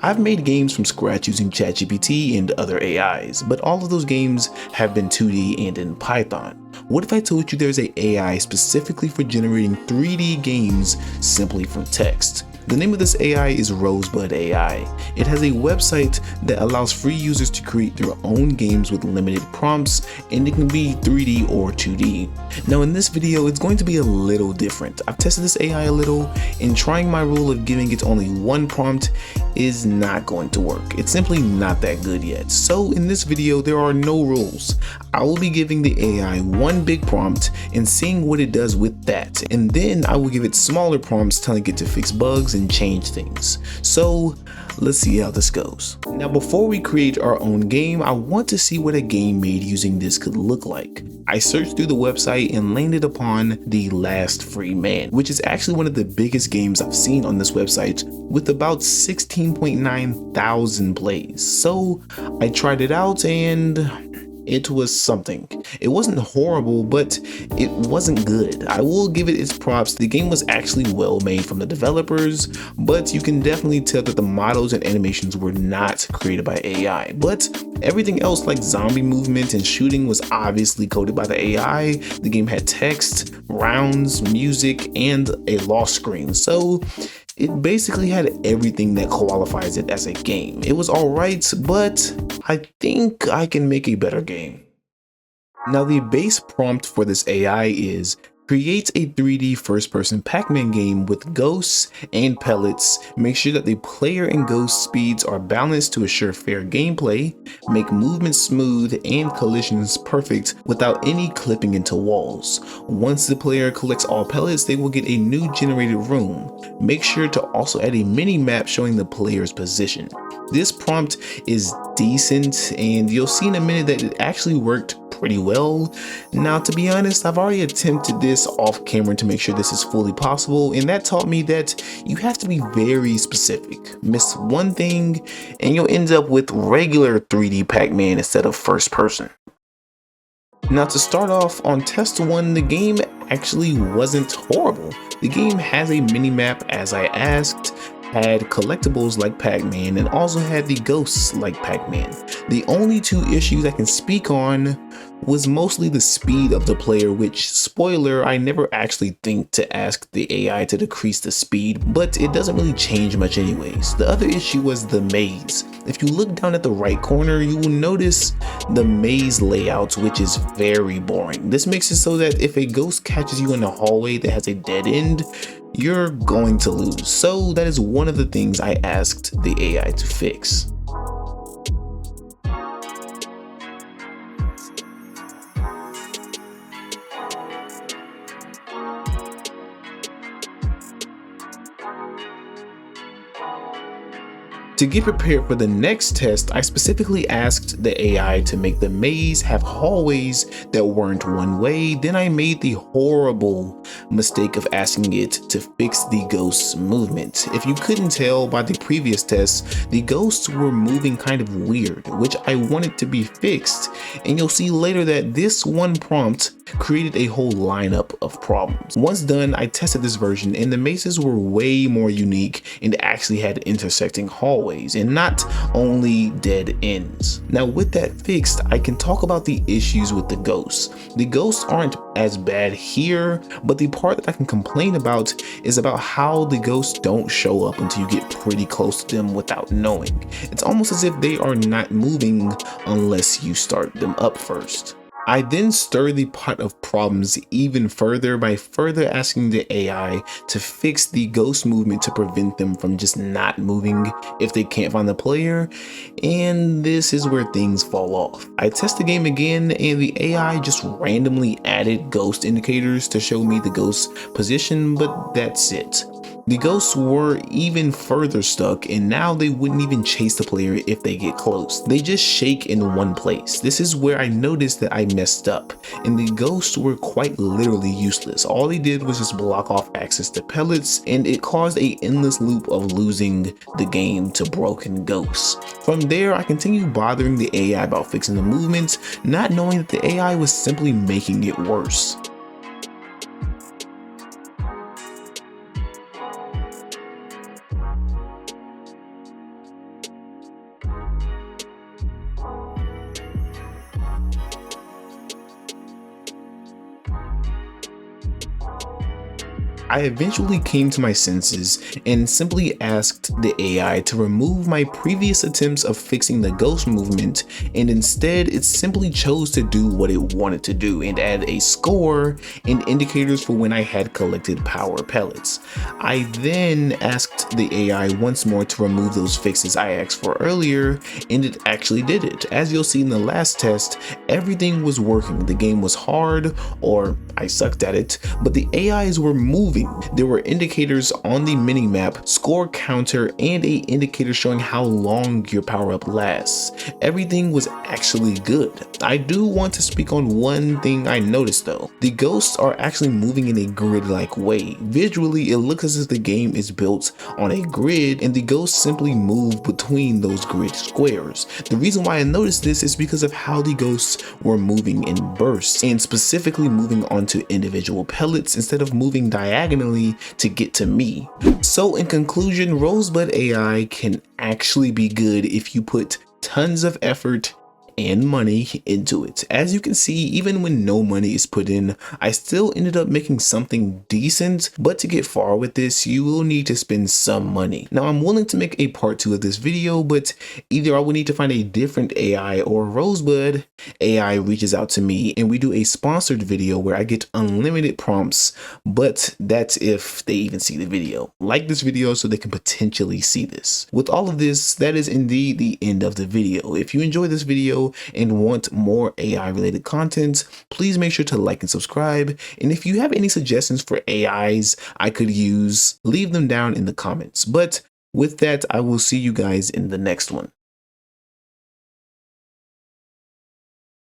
I've made games from scratch using ChatGPT and other AIs, but all of those games have been 2D and in Python. What if I told you there's an AI specifically for generating 3D games simply from text? The name of this AI is Rosebud AI. It has a website that allows free users to create their own games with limited prompts, and it can be 3D or 2D. Now in this video, it's going to be a little different. I've tested this AI a little, and trying my rule of giving it only one prompt is not going to work. It's simply not that good yet. So in this video, there are no rules. I will be giving the AI one big prompt and seeing what it does with that. And then I will give it smaller prompts telling it to fix bugs and change things. So let's see how this goes. Now before we create our own game, I want to see what a game made using this could look like. I searched through the website and landed upon The Last Free Man, which is actually one of the biggest games I've seen on this website with about 16.9 thousand plays. So I tried it out and it was something. It wasn't horrible, but it wasn't good. I will give it its props. The game was actually well made from the developers, but you can definitely tell that the models and animations were not created by AI. But everything else like zombie movement and shooting was obviously coded by the AI. The game had text, rounds, music, and a lost screen. So it basically had everything that qualifies it as a game. It was alright, but I think I can make a better game. Now the base prompt for this AI is: create a 3D first-person Pac-Man game with ghosts and pellets. Make sure that the player and ghost speeds are balanced to assure fair gameplay. Make movement smooth and collisions perfect without any clipping into walls. Once the player collects all pellets, they will get a new generated room. Make sure to also add a mini-map showing the player's position. This prompt is decent, and you'll see in a minute that it actually worked pretty well. Now, to be honest, I've already attempted this off camera to make sure this is fully possible, and that taught me that you have to be very specific. Miss one thing and you'll end up with regular 3D Pac-Man instead of first person. Now to start off, on test 1, the game actually wasn't horrible. The game has a mini-map as I asked, had collectibles like Pac-Man, and also had the ghosts like Pac-Man. The only two issues I can speak on was mostly the speed of the player, which, spoiler, I never actually think to ask the AI to decrease the speed, but it doesn't really change much anyways. The other issue was the maze. If you look down at the right corner, you will notice the maze layout, which is very boring. This makes it so that if a ghost catches you in a hallway that has a dead end, you're going to lose. So that is one of the things I asked the AI to fix. To get prepared for the next test, I specifically asked the AI to make the maze have hallways that weren't one way. Then I made the horrible mistake of asking it to fix the ghost's movement. If you couldn't tell by the previous tests, the ghosts were moving kind of weird, which I wanted to be fixed. And you'll see later that this one prompt created a whole lineup of problems. Once done, I tested this version and the mazes were way more unique and actually had intersecting hallways and not only dead ends. Now with that fixed, I can talk about the issues with the ghosts. The ghosts aren't as bad here, but the part that I can complain about is about how the ghosts don't show up until you get pretty close to them without knowing. It's almost as if they are not moving unless you start them up first. I then stir the pot of problems even further by further asking the AI to fix the ghost movement to prevent them from just not moving if they can't find the player, and this is where things fall off. I test the game again and the AI just randomly added ghost indicators to show me the ghost's position, but that's it. The ghosts were even further stuck, and now they wouldn't even chase the player if they get close. They just shake in one place. This is where I noticed that I messed up, and the ghosts were quite literally useless. All they did was just block off access to pellets, and it caused an endless loop of losing the game to broken ghosts. From there, I continued bothering the AI about fixing the movements, not knowing that the AI was simply making it worse. I eventually came to my senses and simply asked the AI to remove my previous attempts of fixing the ghost movement, and instead it simply chose to do what it wanted to do and add a score and indicators for when I had collected power pellets. I then asked the AI once more to remove those fixes I asked for earlier, and it actually did it. As you'll see in the last test, everything was working. The game was hard, or I sucked at it, but the AIs were moving. There were indicators on the mini-map, score counter, and a indicator showing how long your power-up lasts. Everything was actually good. I do want to speak on one thing I noticed though. The ghosts are actually moving in a grid-like way. Visually, it looks as if the game is built on a grid and the ghosts simply move between those grid squares. The reason why I noticed this is because of how the ghosts were moving in bursts, and specifically moving onto individual pellets instead of moving diagonally to get to me. So in conclusion, Rosebud AI can actually be good if you put tons of effort and money into it. As you can see, even when no money is put in, I still ended up making something decent, but to get far with this, you will need to spend some money. Now, I'm willing to make a part 2 of this video, but either I will need to find a different AI or Rosebud AI reaches out to me and we do a sponsored video where I get unlimited prompts, but that's if they even see the video. Like this video so they can potentially see this. With all of this, that is indeed the end of the video. If you enjoyed this video and want more AI related content, please make sure to like and subscribe. And if you have any suggestions for AIs I could use, leave them down in the comments. But with that, I will see you guys in the next one.